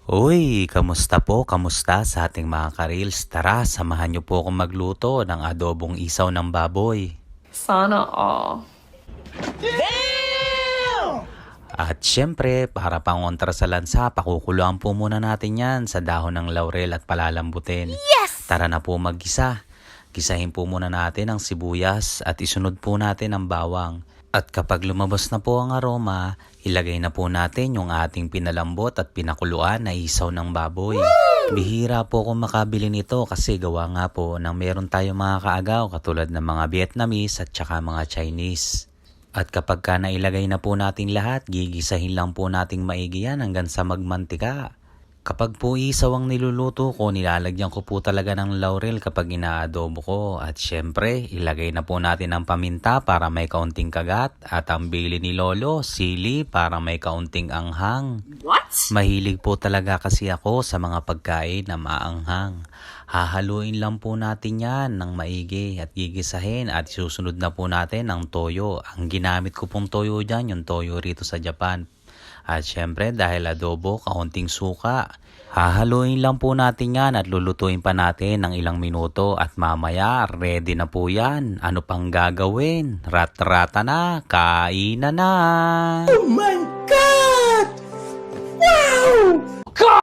Uy, kamusta po? Kamusta sa ating mga ka-reels? Tara, samahan niyo po akong magluto ng adobong isaw ng baboy. Sana all. At syempre, para pangontra sa lansa, pakukuluan po muna natin yan sa dahon ng laurel at palalambutin. Yes! Tara na po maggisa. Gisahin po muna natin ang sibuyas at isunod po natin ang bawang. At kapag lumabas na po ang aroma, ilagay na po natin yung ating pinalambot at pinakuluan na isaw ng baboy. Bihira po akong makabili nito kasi gawa nga po ng meron tayong mga kaagaw katulad ng mga Vietnamese at saka mga Chinese. At kapag ka nailagay na po natin lahat, gigisahin lang po nating maigi yan hanggang sa magmantika. Kapag po isaw ang niluluto ko, nilalagyan ko po talaga ng laurel kapag inaadobo ko. At syempre, ilagay na po natin ang paminta para may kaunting kagat. At ang bili ni Lolo, sili para may kaunting anghang. What? Mahilig po talaga kasi ako sa mga pagkain na maanghang. Hahaluin lang po natin yan ng maigi at gigisahin at susunod na po natin ang toyo. Ang ginamit ko pong toyo dyan, yung toyo rito sa Japan. At syempre dahil adobo, kaunting suka. Hahaluin lang po natin yan at lulutuin pa natin ng ilang minuto at mamaya ready na po yan. Ano pang gagawin? Rat-rata na, kainan na! Oh my God!